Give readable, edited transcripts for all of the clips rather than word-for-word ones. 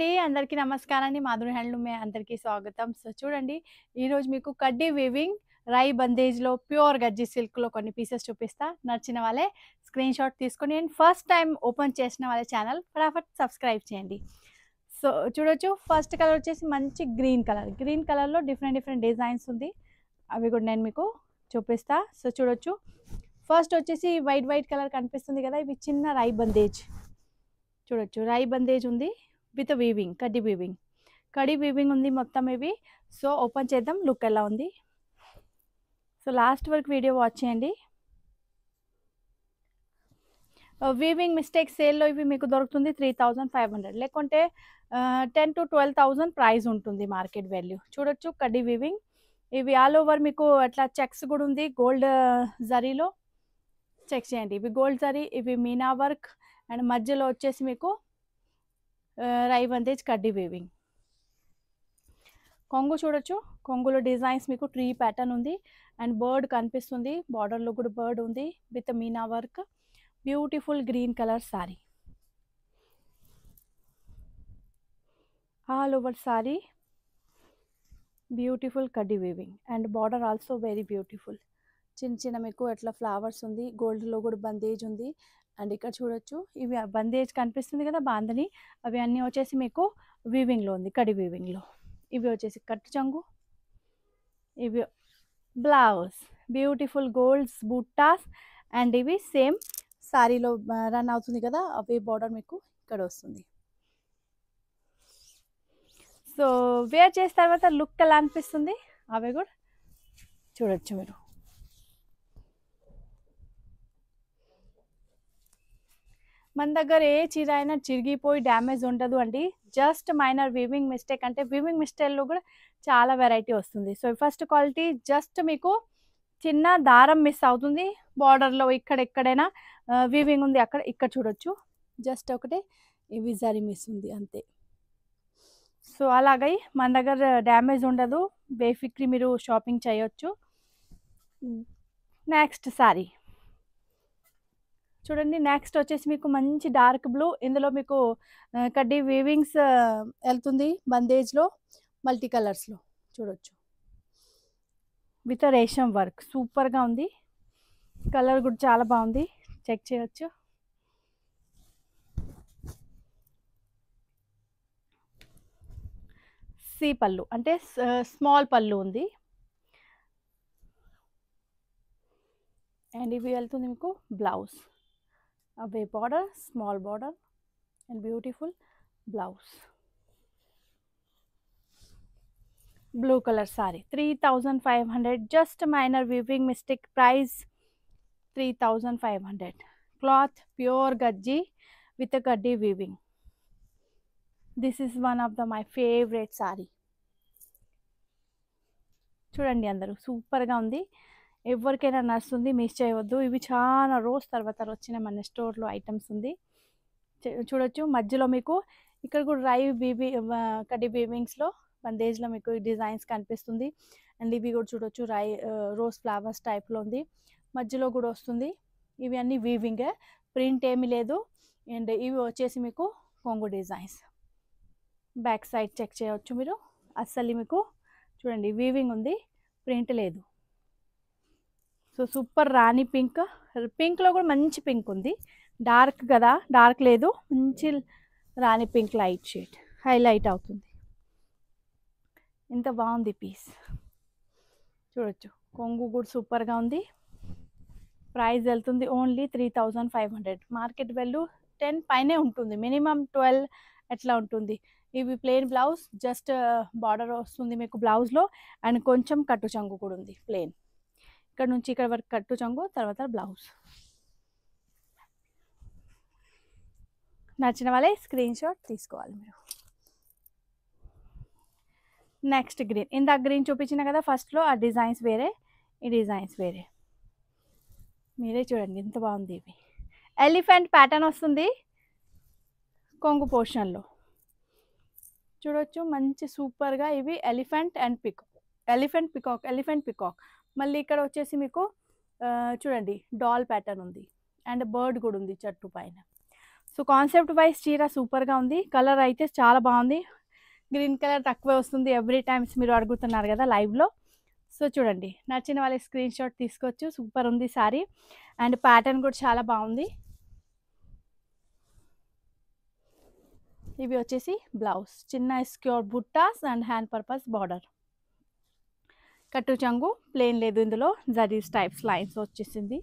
అండి. అందరికీ నమస్కారం అండి. మాధురి హ్యాండ్లూమ్‌మే అందరికీ స్వాగతం. సో, చూడండి ఈరోజు మీకు కడ్డీ వీవింగ్ రై బందేజ్‌లో ప్యూర్ గజ్జి సిల్క్‌లో కొన్ని పీసెస్ చూపిస్తా. నచ్చిన వాళ్ళే స్క్రీన్‌షాట్ తీసుకొని అండ్ ఫస్ట్ టైమ్ ఓపెన్ చేసిన వాళ్ళ ఛానల్ ఫటాఫట్ సబ్స్క్రైబ్ చేయండి. సో, చూడొచ్చు ఫస్ట్ కలర్ వచ్చేసి మంచి గ్రీన్ కలర్. గ్రీన్ కలర్‌లో డిఫరెంట్ డిజైన్స్ ఉంది. అవి కూడా నేను మీకు చూపిస్తా. సో, చూడొచ్చు ఫస్ట్ వచ్చేసి వైట్ కలర్ కనిపిస్తుంది కదా! ఇవి చిన్న రై బందేజ్. చూడొచ్చు రై బందేజ్ ఉంది. విత్ వీవింగ్ కడి వీవింగ్ ఉంది మొత్తం ఇవి. సో ఓపెన్ చేద్దాం లుక్ ఎలా ఉంది. సో లాస్ట్ వరకు వీడియో వాచ్ చేయండి. వీవింగ్ మిస్టేక్ సేల్లో ఇవి మీకు దొరుకుతుంది 3500, లేకుంటే 10 to 12,000 ప్రైస్ ఉంటుంది మార్కెట్ వాల్యూ. చూడొచ్చు కడ్డీ వీవింగ్ ఇవి ఆల్ ఓవర్ మీకు అట్లా చెక్స్ కూడా ఉంది గోల్డ్ జరీలో. చెక్ చేయండి ఇవి గోల్డ్ జరీ, ఇవి మీనా వర్క్ అండ్ మధ్యలో వచ్చేసి మీకు రై బందేజ్ కడ్డీ వీవింగ్. కొంగు చూడొచ్చు, కొంగులో డిజైన్స్ మీకు ట్రీ ప్యాటర్న్ ఉంది అండ్ బర్డ్ కనిపిస్తుంది. బార్డర్లో కూడా బర్డ్ ఉంది with meena work. Beautiful green colour sari, all over sari beautiful కడ్డీ weaving and border also very beautiful. చిన్న మీకు ఎట్లా ఫ్లవర్స్ ఉంది, గోల్డ్లో కూడా బందేజ్ ఉంది. అండ్ ఇక్కడ చూడొచ్చు ఇవి బందేజ్ కనిపిస్తుంది కదా బాందని, అవి అన్నీ వచ్చేసి మీకు వీవింగ్లో ఉంది, కడి వీవింగ్లో. ఇవి వచ్చేసి కట్టు చంగు, ఇవి బ్లౌజ్ బ్యూటిఫుల్ గోల్డ్స్ బుట్టాస్ అండ్ ఇవి సేమ్ సారీలో రన్ అవుతుంది కదా అవి బార్డర్ మీకు ఇక్కడ వస్తుంది. సో వేర్ చేసిన తర్వాత లుక్ ఎలా అనిపిస్తుంది అవి కూడా చూడొచ్చు మీరు. మన దగ్గర ఏ చీర అయినా చిరిగిపోయి డ్యామేజ్ ఉండదు అండి. జస్ట్ మైనర్ వీవింగ్ మిస్టేక్, అంటే వీవింగ్ మిస్టేక్లో కూడా చాలా వెరైటీ వస్తుంది. సో ఫస్ట్ క్వాలిటీ జస్ట్ మీకు చిన్న దారం మిస్ అవుతుంది బార్డర్లో, ఎక్కడైనా వీవింగ్ ఉంది అక్కడ ఇక్కడ చూడొచ్చు జస్ట్ ఒకటే ఇవి జరీ మిస్ ఉంది అంతే. సో అలాగే మన దగ్గర డ్యామేజ్ ఉండదు, బేఫిక్రీ మీరు షాపింగ్ చేయొచ్చు. నెక్స్ట్ సారీ చూడండి. నెక్స్ట్ వచ్చేసి మీకు మంచి డార్క్ బ్లూ, ఇందులో మీకు కడ్డీ వీవింగ్స్ వెళ్తుంది బందేజ్లో మల్టీ కలర్స్లో చూడొచ్చు విత్ రేషం వర్క్. సూపర్గా ఉంది, కలర్ కూడా చాలా బాగుంది, చెక్ చేయొచ్చు. సి పళ్ళు అంటే స్మాల్ పళ్ళు ఉంది అండ్ ఇవి వెళ్తుంది మీకు బ్లౌజ్. అవే border, small border and beautiful blouse. Blue colour sari 3500, just minor weaving mistake, price 3500. Cloth pure gajji with kaddi weaving. This is one of my favourite sari. చూడండి అందరూ సూపర్గా ఉంది, ఎవరికైనా నడుస్తుంది, మిస్ చేయవద్దు. ఇవి చాలా రోజు తర్వాత వచ్చిన మన స్టోర్లో ఐటమ్స్ ఉంది. చూడొచ్చు మధ్యలో మీకు ఇక్కడ కూడా రై కడ్డీ వీవింగ్స్లో బందేజ్లో మీకు డిజైన్స్ కనిపిస్తుంది అండ్ ఇవి కూడా చూడొచ్చు రోజ్ ఫ్లవర్స్ టైప్లో ఉంది, మధ్యలో కూడా వస్తుంది. ఇవి అన్నీ వీవింగ్, ప్రింట్ ఏమీ లేదు. అండ్ ఇవి వచ్చేసి మీకు కొంగు డిజైన్స్. బ్యాక్ సైడ్ చెక్ చేయవచ్చు మీరు, అస్సలు మీకు చూడండి వీవింగ్ ఉంది, ప్రింట్ లేదు. సో సూపర్ రాణి పింక్, పింక్లో కూడా మంచి పింక్ ఉంది, డార్క్ కదా డార్క్ లేదు, మంచి రాణి పింక్ లైట్ షేడ్ హైలైట్ అవుతుంది. ఎంత బాగుంది పీస్ చూడొచ్చు. కొంగు కూడా సూపర్గా ఉంది. ప్రైస్ వెళ్తుంది ఓన్లీ 3500, మార్కెట్ వాల్యూ 10 పైనే ఉంటుంది, మినిమం 12 ఎట్లా ఉంటుంది. ఇవి ప్లెయిన్ బ్లౌజ్, జస్ట్ బార్డర్ వస్తుంది మీకు బ్లౌజ్లో అండ్ కొంచెం కట్టు చంగు కూడా ఉంది ప్లెయిన్, ఇక్కడ నుంచి ఇక్కడ వరకు కట్టు చంగు, తర్వాత బ్లౌజ్. నచ్చిన వాళ్ళే స్క్రీన్ షాట్ తీసుకోవాలి మీరు. నెక్స్ట్ గ్రీన్, ఇందాక గ్రీన్ చూపించిన కదా ఫస్ట్లో, ఆ డిజైన్స్ వేరే, ఈ డిజైన్స్ వేరే. మీరే చూడండి ఎంత బాగుంది. ఇవి ఎలిఫెంట్ ప్యాటర్న్ వస్తుంది కొంగు పోర్షన్లో చూడొచ్చు, మంచి సూపర్గా. ఇవి ఎలిఫెంట్ అండ్ పికాక్, మళ్ళీ ఇక్కడ వచ్చేసి మీకు చూడండి డాల్ ప్యాటర్న్ ఉంది అండ్ బర్డ్ కూడా ఉంది చెట్టు పైన. సో సో కాన్సెప్ట్ వైజ్ చీర సూపర్గా ఉంది. కలర్ అయితే చాలా బాగుంది. గ్రీన్ కలర్ తక్కువే వస్తుంది ఎవ్రీ టైమ్స్ మీరు అడుగుతున్నారు కదా లైవ్లో. సో చూడండి, నచ్చిన వాళ్ళకి స్క్రీన్ షాట్ తీసుకోవచ్చు. సూపర్ ఉంది సారీ అండ్ ప్యాటర్న్ కూడా చాలా బాగుంది. ఇవి వచ్చేసి బ్లౌజ్, చిన్న స్క్యూర్ బుట్టాస్ అండ్ హ్యాండ్ పర్పస్ బార్డర్. కట్టు చంగు ప్లేన్ లేదు, ఇందులో జరీస్ టైప్స్ లైన్స్ వచ్చేసింది.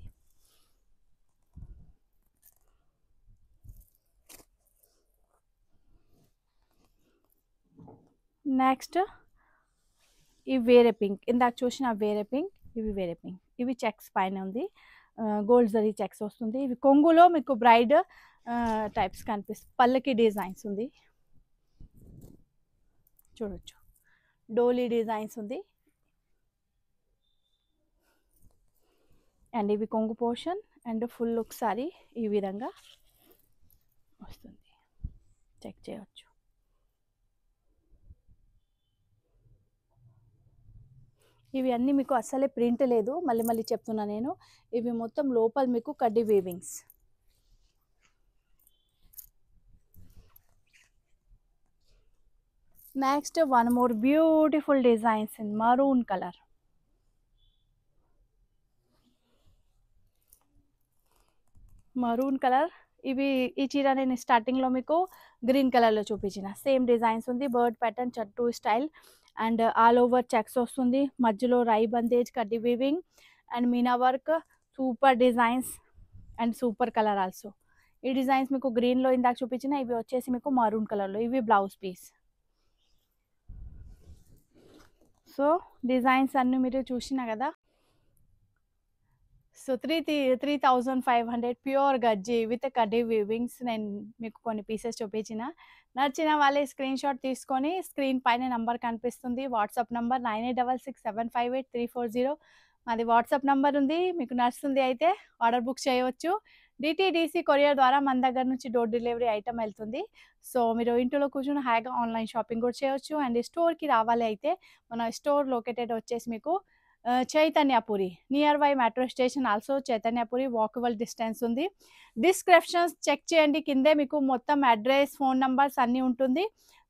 నెక్స్ట్ ఇవి వేరే పింక్, ఇందాక చూసిన వేరే పింక్, ఇవి వేరే పింక్. ఇవి చెక్స్ పైన ఉంది, గోల్డ్ జరీ చెక్స్ వస్తుంది. ఇవి కొంగులో మీకు బ్రైడ్ టైప్స్ కనిపిస్తుంది. పల్లకి డిజైన్స్ ఉంది చూడొచ్చు, డోలీ డిజైన్స్ ఉంది. అండ్ ఇవి కొంగు portion and full look sorry ఈ విధంగా వస్తుంది, చెక్ చేయవచ్చు. ఇవి అన్నీ మీకు అస్సలే ప్రింట్ లేదు, మళ్ళీ మళ్ళీ చెప్తున్నా నేను. ఇవి మొత్తం లోపల మీకు కడ్డీ weavings. Next one more beautiful designs in maroon colour. Maroon colour. ఇవి ఈ చీర నేను స్టార్టింగ్లో మీకు గ్రీన్ కలర్లో చూపించిన సేమ్ డిజైన్స్ ఉంది. బర్డ్ ప్యాటర్న్ చట్టు style and all over checks వస్తుంది. మధ్యలో రై బందేజ్ కడ్డీ weaving and meena work. Super designs and super colour also. ఈ డిజైన్స్ మీకు గ్రీన్లో ఇందాక చూపించిన, ఇవి వచ్చేసి మీకు మరూన్ కలర్లో. ఇవి బ్లౌజ్ పీస్. సో డిజైన్స్ అన్నీ మీరు చూసినా కదా. సో 3,500 ప్యూర్ గజ్జి విత్ కడ్డీ వీవింగ్స్ నేను మీకు కొన్ని పీసెస్ చూపించిన. నచ్చిన వాళ్ళే స్క్రీన్ షాట్ తీసుకొని స్క్రీన్ పైన నంబర్ కనిపిస్తుంది, వాట్సాప్ నంబర్ 9866758340. మాది వాట్సాప్ నంబర్ ఉంది. మీకు నచ్చుతుంది అయితే ఆర్డర్ బుక్ చేయవచ్చు. డిటీడీసీ కొరియర్ ద్వారా మన దగ్గర నుంచి డోర్ డెలివరీ ఐటమ్ వెళ్తుంది. సో మీరు ఇంట్లో కూర్చొని హాయిగా ఆన్లైన్ షాపింగ్ కూడా చేయవచ్చు. అండ్ స్టోర్కి రావాలి అయితే మన స్టోర్ లొకేటెడ్ వచ్చేసి మీకు Chaitanyapuri near by metro station. Also Chaitanyapuri walkable distance ఉంది. డిస్క్రిప్షన్స్ చెక్ చేయండి, కిందే మీకు మొత్తం అడ్రస్ ఫోన్ నంబర్స్ అన్నీ ఉంటుంది.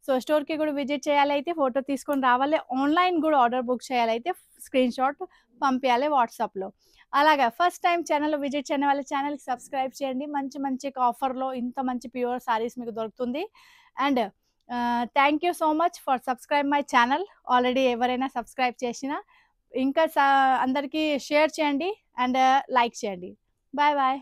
సో స్టోర్కి కూడా విజిట్ చేయాలైతే ఫోటో తీసుకొని రావాలి. ఆన్లైన్ కూడా ఆర్డర్ బుక్ చేయాలైతే స్క్రీన్ షాట్ పంపించాలి వాట్సాప్లో. అలాగా ఫస్ట్ టైం ఛానల్ విజిట్ చేయని వాళ్ళ ఛానల్కి సబ్స్క్రైబ్ చేయండి. మంచి మంచి ఆఫర్లో ఇంత మంచి ప్యూర్ సారీస్ మీకు దొరుకుతుంది. And thank you so much for subscribe my channel. Already ఎవరైనా సబ్స్క్రైబ్ చేసినా ఇంకా అందరికీ షేర్ చేయండి అండ్ లైక్ చేయండి. Bye bye.